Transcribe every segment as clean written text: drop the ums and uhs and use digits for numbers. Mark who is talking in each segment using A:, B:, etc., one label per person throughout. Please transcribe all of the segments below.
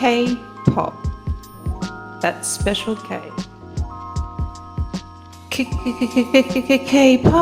A: K-pop. That special K. K-pop.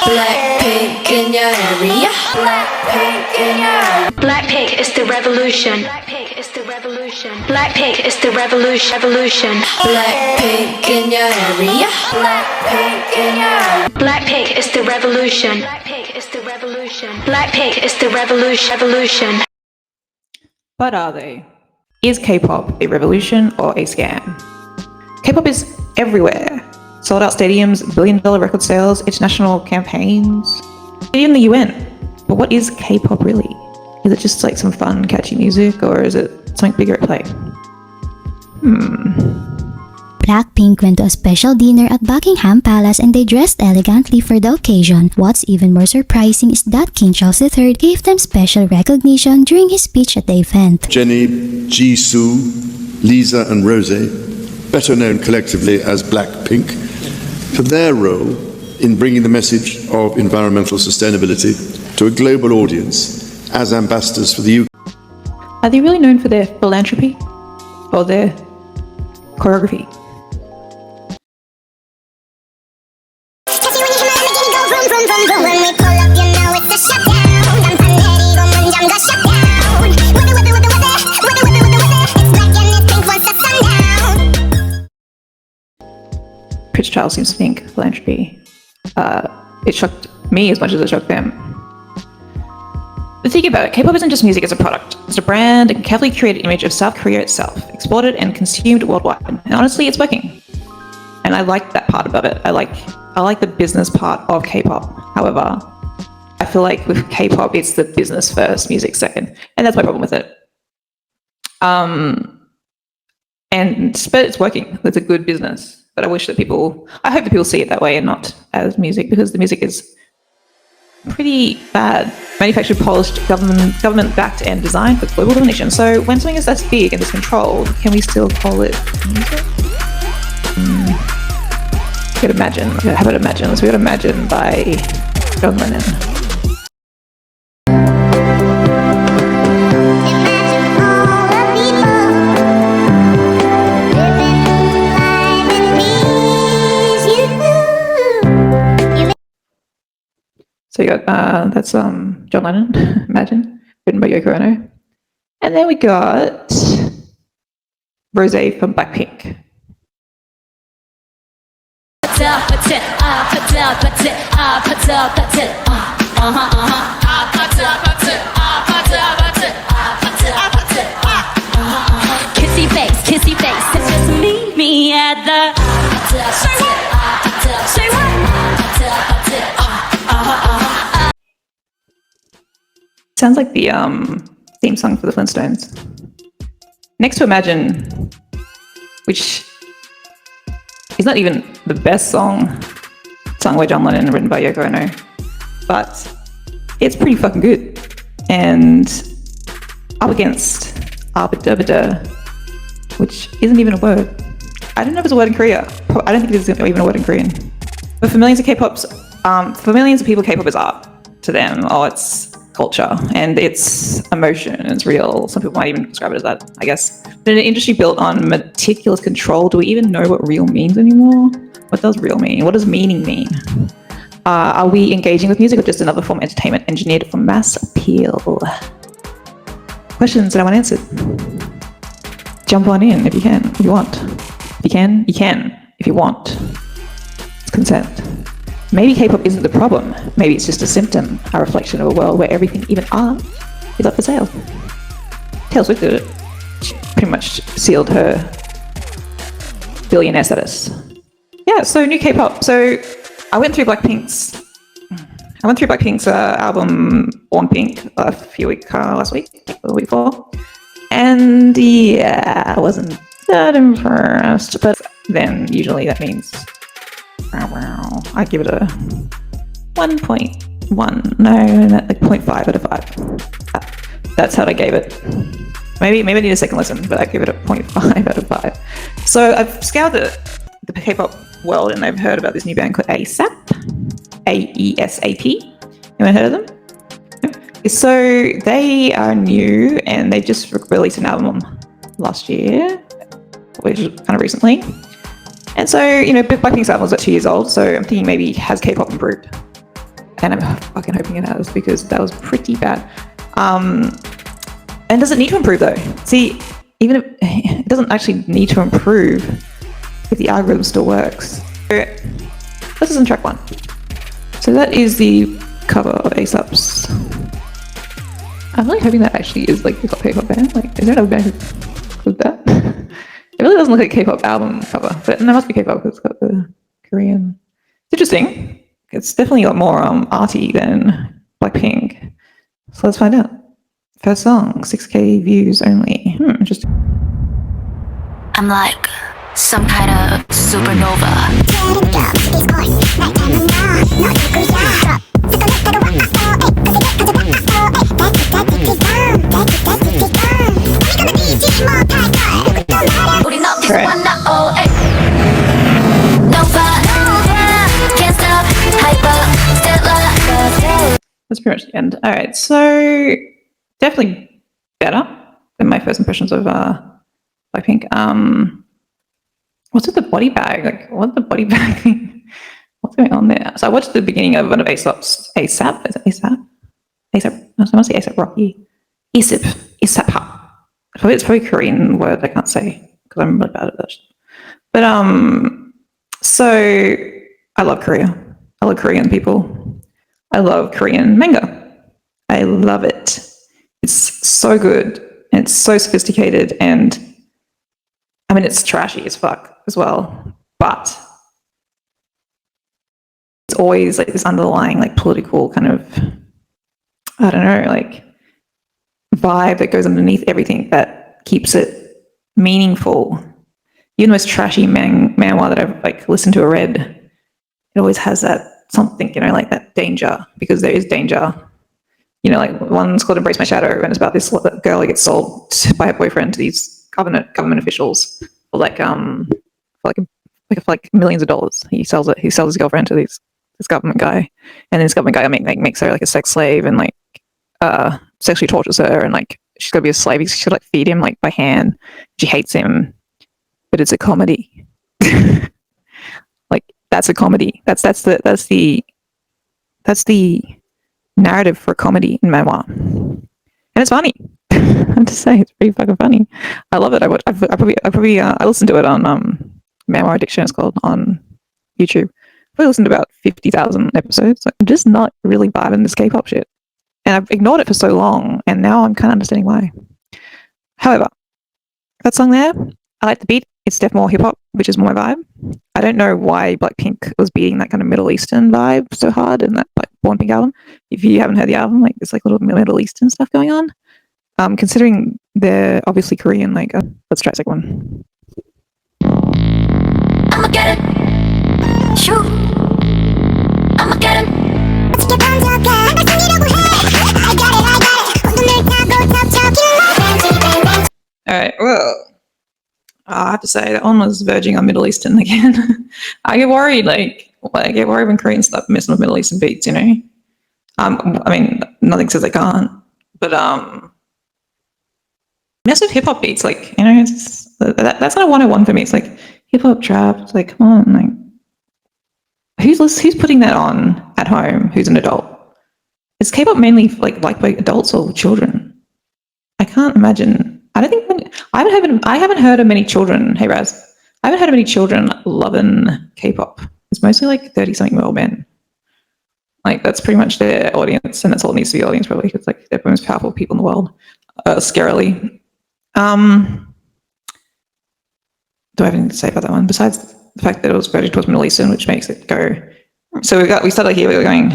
B: Blackpink in your area. Blackpink in your. Blackpink is the revolution. Blackpink is the revolution. Blackpink is the revolution. Revolution. Blackpink in your area. Blackpink in your. Blackpink is the revolution. Blackpink is the revolution. Blackpink is the revolution. Revolution.
A: But are they? Is K-pop a revolution or a scam? K-pop is everywhere. Sold out stadiums, billion-dollar record sales, international campaigns, even the UN. But what is K-pop really? Is it just like some fun, catchy music, or is it something bigger at play?
C: Blackpink went to a special dinner at Buckingham Palace and they dressed elegantly for the occasion. What's even more surprising is that King Charles III gave them special recognition during his speech at the event.
D: Jennie, Jisoo, Lisa and Rose, better known collectively as Blackpink, for their role in bringing the message of environmental sustainability to a global audience as ambassadors for the UK.
A: Are they really known for their philanthropy or their choreography?
E: When we pull up, you know it's a shutdown. It's black and it's pink once it's sundown.
A: Prince Charles seems to think philanthropy. It shocked me as much as it shocked them. But think about it, K-pop isn't just music, it's a product. It's a brand, a carefully curated image of South Korea itself, exported and consumed worldwide. And honestly, it's working. And I like that part about it. I like the business part of K-pop. However, I feel like with K-pop, it's the business first, music second. And that's my problem with it. But it's working. It's a good business. But I hope that people see it that way and not as music, because the music is pretty bad. Manufactured, polished, government-backed and designed for global domination. So when something is this big and this controlled, can we still call it music? We could imagine. How about Imagine? Let's read Imagine by John Lennon. So you got that's John Lennon, Imagine, written by Yoko Ono. And then we got Rose from Blackpink.
B: Kissy face, just meet me at the. Say what? Say what?
A: Sounds like the theme song for the Flintstones. Next to Imagine, which is not even the best song sung by John Lennon and written by Yoko Ono, but it's pretty fucking good. And up against ARMAGEDDON, which isn't even a word. I don't know if it's a word in Korea. I don't think it's even a word in Korean. But for millions of people, K-pop is art to them. Oh, it's culture and it's emotion and it's real. Some people might even describe it as that, I guess. But in an industry built on meticulous control, do we even know what real means anymore? What does real mean? What does meaning mean? Are we engaging with music or just another form of entertainment engineered for mass appeal? Questions that I want answered. Jump on in if you can, if you want. If you can, you can. If you want. It's consent. Maybe K-pop isn't the problem. Maybe it's just a symptom, a reflection of a world where everything, even art, is up for sale. Taylor Swift did it. She pretty much sealed her billionaire status. Yeah, so new K-pop. So I went through Blackpink's album Born Pink last week or the week before. And yeah, I wasn't that impressed. But then usually that means I give it a 1.1. No, like 0.5 out of 5. That's how I gave it. Maybe I need a second listen, but I give it a 0.5 out of 5. So I've scoured the K-pop world and I've heard about this new band called Aesap. Aesap. Anyone heard of them? No? So they are new and they just released an album last year, which is kind of recently. And so, you know, Blackpink's album was like 2 years old, so I'm thinking maybe has K-pop improved? And I'm fucking hoping it has, because that was pretty bad. And does it need to improve though? See, even if it doesn't actually need to improve if the algorithm still works. So, let's listen to track 1. So that is the cover of Aesap's. I'm really hoping that actually is like the K-pop band. Like, is there another band with that? It really doesn't look like a K-pop album cover, but there must be K-pop because it's got the Korean. It's interesting. It's definitely got more arty than Blackpink. So let's find out. First song, 6K views only. Interesting.
B: I'm like some kind of supernova.
A: That's pretty much the end. All right, so definitely better than my first impressions of Blackpink. What's with the body bag? Like, what's the body bag thing? What's going on there? So I watched the beginning of one of Aesap's. Aesap? Is it Aesap? Aesap. I want to say Aesap Rocky. Aesap. Aesap. It's probably a Korean word I can't say because I'm really bad at that. But so I love Korea. I love Korean people. I love Korean manga. I love it. It's so good. And it's so sophisticated, and I mean, it's trashy as fuck as well, but it's always like this underlying like political kind of, I don't know, like vibe that goes underneath everything that keeps it meaningful. Even the most trashy manhwa that I've like listened to or read, it always has that something, you know, like that danger, because there is danger. You know, like one's called Embrace My Shadow, and it's about this girl who gets sold by her boyfriend to these government officials for like millions of dollars. He sells his girlfriend to this government guy, and this government guy makes her like a sex slave and like sexually tortures her, and like she's gotta be a slave. She should like feed him like by hand. She hates him, but it's a comedy. Like that's a comedy. That's the narrative for comedy in manhwa, and it's funny. I'm just saying, it's pretty fucking funny. I love it. I listened to it on Manhwa Addiction. It's called on YouTube. I listened to about 50,000 episodes. I'm just not really vibing this K-pop shit, and I've ignored it for so long, and now I'm kind of understanding why. However, that song there, I like the beat. It's definitely more hip hop, which is more my vibe. I don't know why Blackpink was beating that kind of Middle Eastern vibe so hard in that like Born Pink album. If you haven't heard the album, like there's like little Middle Eastern stuff going on. Considering they're obviously Korean, like let's try a second one.
B: I'ma get it. Shoot. I'ma get it.
A: All right, well, I have to say that one was verging on Middle Eastern again. I get worried, I get worried when Koreans start messing with Middle Eastern beats, you know? I mean, nothing says they can't, but mess with hip hop beats, like, you know, that's not a 101 for me. It's like hip hop trap. It's like, come on, like, who's putting that on at home? Who's an adult? Is K-pop mainly like by adults or children? I can't imagine. I don't think I haven't heard of many children. Hey Raz, I haven't heard of many children loving K-pop. It's mostly like 30-something-year-old men. Like that's pretty much their audience, and that's all it needs to be audience probably. It's like they're the most powerful people in the world. Scarily. Do I have anything to say about that one besides the fact that it was verging towards Middle Eastern, which makes it go? So we started here. We were going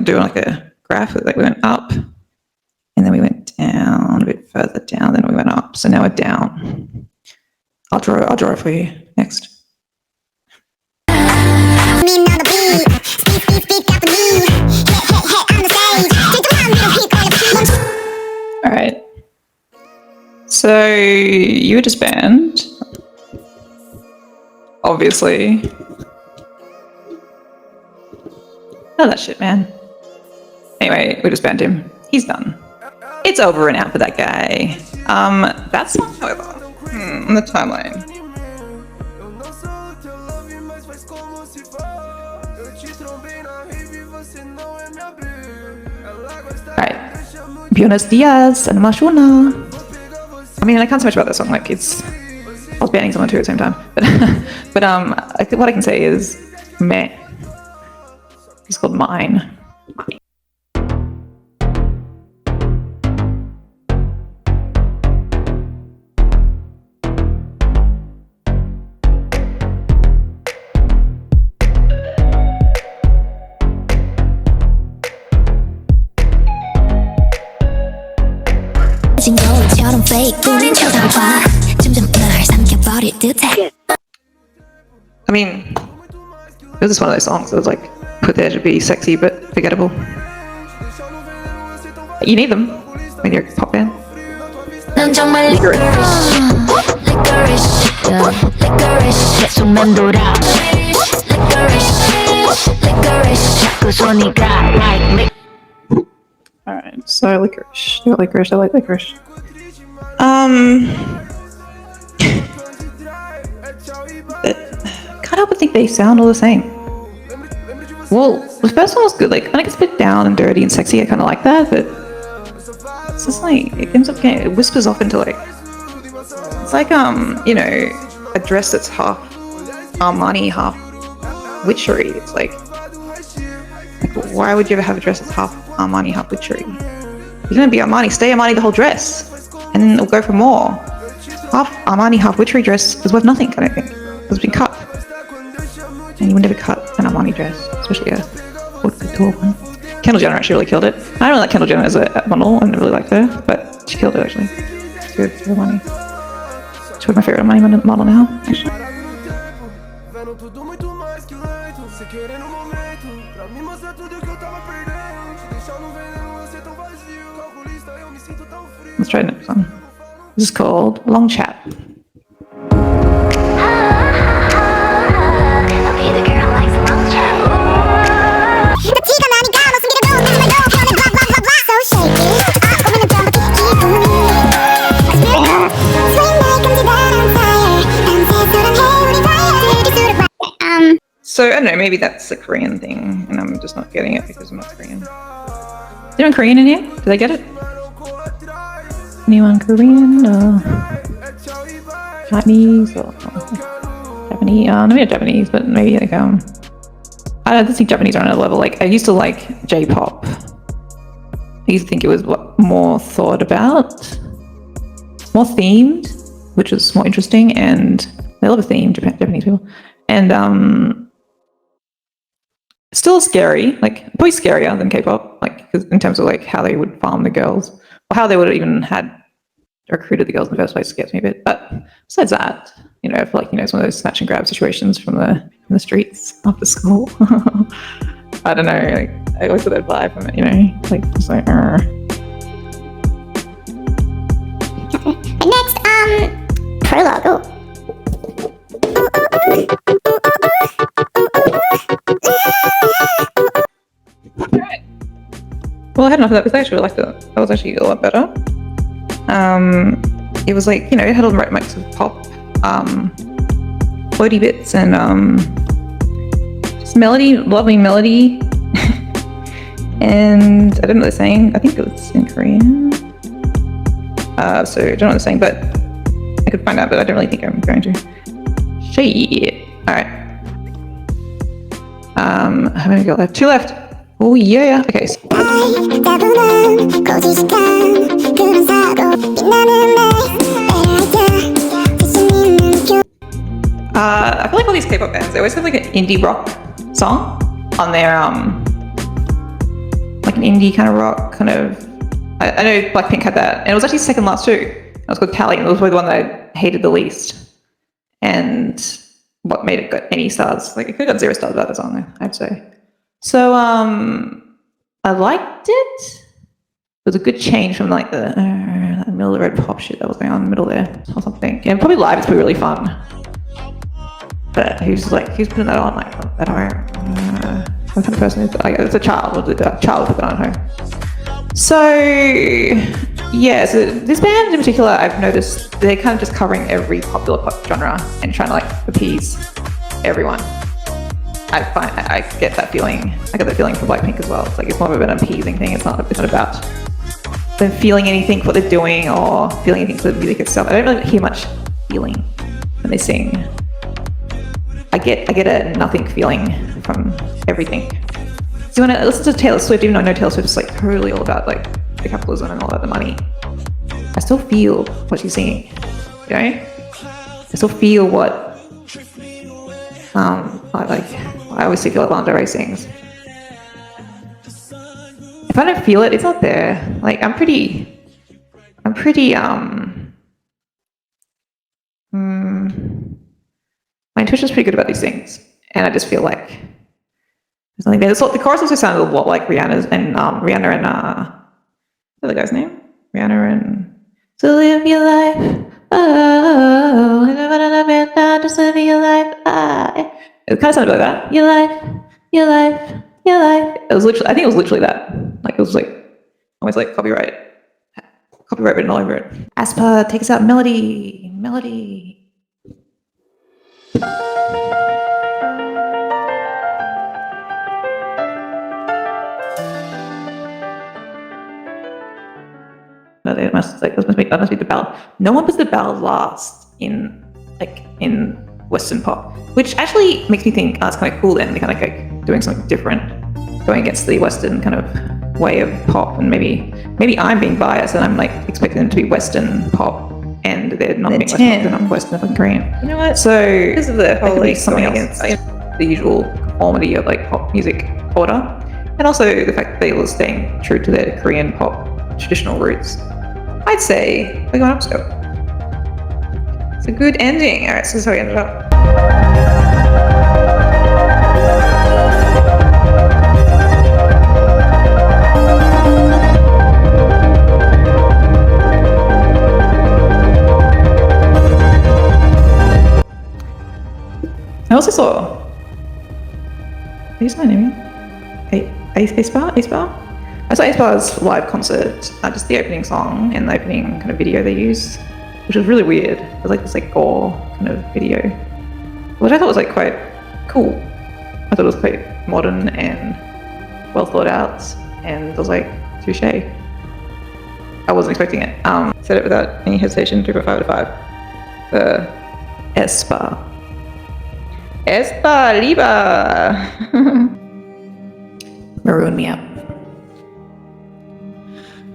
A: doing like a graph. Like we went up, and then we went down a bit further down. Then we went up. So now we're down. I'll draw it for you next. All right. So you were disbanded, obviously. Oh, that shit, man. Anyway, we disbanded him. He's done. It's over and out for that guy. That song, however, on the timeline. Alright. Buenos dias and Mashuna. I mean, I can't say much about that song. Like, it's. I was banning someone too at the same time. But I think what I can say is meh. It's called Mine.
C: 거울처럼 fake 우린 쳐다봐 점점 날 삼켜버릴 듯해.
A: I mean, it was just one of those songs that was like put there to be sexy but forgettable. You need them when you're a pop band.
B: 넌 정말 licorice, licorice, licorice. 내 손만 돌아. Licorice, licorice. 자꾸 손이 가 like me.
A: Alright, so licorice. I got licorice, I like licorice. Can't help but think they sound all the same. Well, the first one was good, like when it gets a bit down and dirty and sexy, I kinda like that, but it's just like it ends up getting, it whispers off into like it's like you know, a dress that's half Armani, half Witchery. It's like why would you ever have a dress that's half Armani, half Witchery? You're gonna be Armani, stay Armani the whole dress, and then it'll go for more. Half Armani, half Witchery dress is worth nothing, I don't think. It's been cut. And you would never cut an Armani dress, especially a haute couture one. Kendall Jenner actually really killed it. I don't really like Kendall Jenner as a model, I never really liked her, but she killed it actually. It's good for Armani. She's my favorite Armani model now, actually. Let's try the next one. This is called Long Chat.
B: Okay, the girl likes a long chat.
A: So I don't know, maybe that's the Korean thing, and I'm just not getting it because I'm not Korean. Is anyone Korean in here? Do they get it? Anyone Korean or Chinese or Japanese? Maybe not Japanese, but maybe like I don't think Japanese are on another level. Like I used to like J-pop. I used to think it was more thought about, more themed, which was more interesting, and they love a theme, Japanese people, and still scary, like probably scarier than K-pop, like in terms of like how they would farm the girls or how they would have even had recruited the girls in the first place scares me a bit. But besides that, you know, I feel like, you know, it's one of those snatch and grab situations from the streets after school. I don't know, like I always get that vibe from it, you know, like just like
E: Next, prologue. Oh.
A: Alright. Well, I had enough of that because I actually liked it. That was actually a lot better. It was like, you know, it had all the right mix of pop, floaty bits and just melody, lovely melody. And I don't know what they're saying. I think it was in Korean. So I don't know what they're saying, but I could find out, but I don't really think I'm going to. Shit. Alright. How many got left? 2 left. Oh yeah. Okay. So I feel like all these K-pop bands, they always have like an indie rock song on their like an indie kind of rock kind of. I know Blackpink had that, and it was actually second last too. It was called Tally, and it was probably the one that I hated the least. And what made it got any stars? Like it could have got 0 stars about the song, I'd say. So I liked it. It was a good change from like the middle of the red pop shit that was going on in the middle there or something. Yeah, probably live it's probably really fun. But who's putting that on like at home? What kind of person is it? Like, it's a child. A child put that on at home. So yeah, so this band in particular, I've noticed they're kind of just covering every popular pop genre and trying to like appease everyone. I get that feeling. I get that feeling from Blackpink as well. It's like it's more of an appeasing thing. It's not about them feeling anything for what they're doing or feeling anything for the music itself. I don't really hear much feeling when they sing. I get a nothing feeling from everything. So when I listen to Taylor Swift, even though I know Taylor Swift is like totally all about like the capitalism and all about the money, I still feel what she's singing, you know? I still feel what I always feel like Lana Del Rey sings. If I don't feel it, it's not there. Like my intuition's pretty good about these things, and I just feel like there's nothing there. The chorus also sounded a lot like Rihanna's and Rihanna and what's the other guy's name? Rihanna and "So live your life." Oh, just live your life. It kind of sounded like that. Your life, your life, your life. It was literally. I think it was literally that. Like it was like almost like copyright written all over it. Aespa takes out melody. That must be the ballad. No one puts the ballad last in Western pop, which actually makes me think it's kind of cool. Then they're kind of like doing something different, going against the Western kind of way of pop. And maybe I'm being biased and I'm like expecting them to be Western pop, and they're not being Western pop. They're not Western, they're Korean. You know what? So because of the whole like something against the usual conformity of like pop music order, and also the fact that they were staying true to their Korean pop traditional roots, I'd say we're going upscale. It's a good ending. All right, so this is how we ended up. I also saw. Who's my name? Aespa? I saw Aespa's live concert, just the opening song and the opening kind of video they used, which was really weird. It was like this like gore kind of video, which I thought was like quite cool. I thought it was quite modern and well thought out, and I was like, touche. I wasn't expecting it. Said it without any hesitation, 3.5 out of 5. The Aespa. Aespa, lieber! Maroon me up.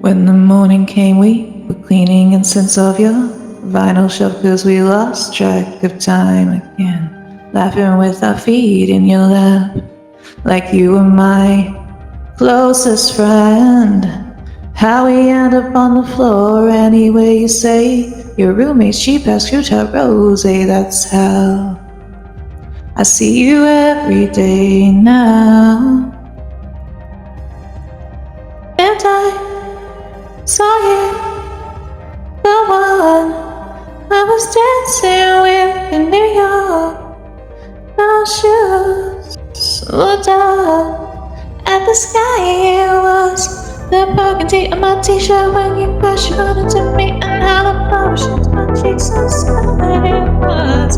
A: When the morning came, we were cleaning incense of your vinyl shelf, cause we lost track of time again, laughing with our feet in your lap, like you were my closest friend. How we end up on the floor anyway, you say. Your roommate's cheap ass screwtop rose, that's how I see you every day now. And I saw you, the one I was dancing with in New York. No shoes, looked up at the sky. It was the burgundy on my t-shirt when you crashed into me, and how the power shines my cheeks so sudden. It was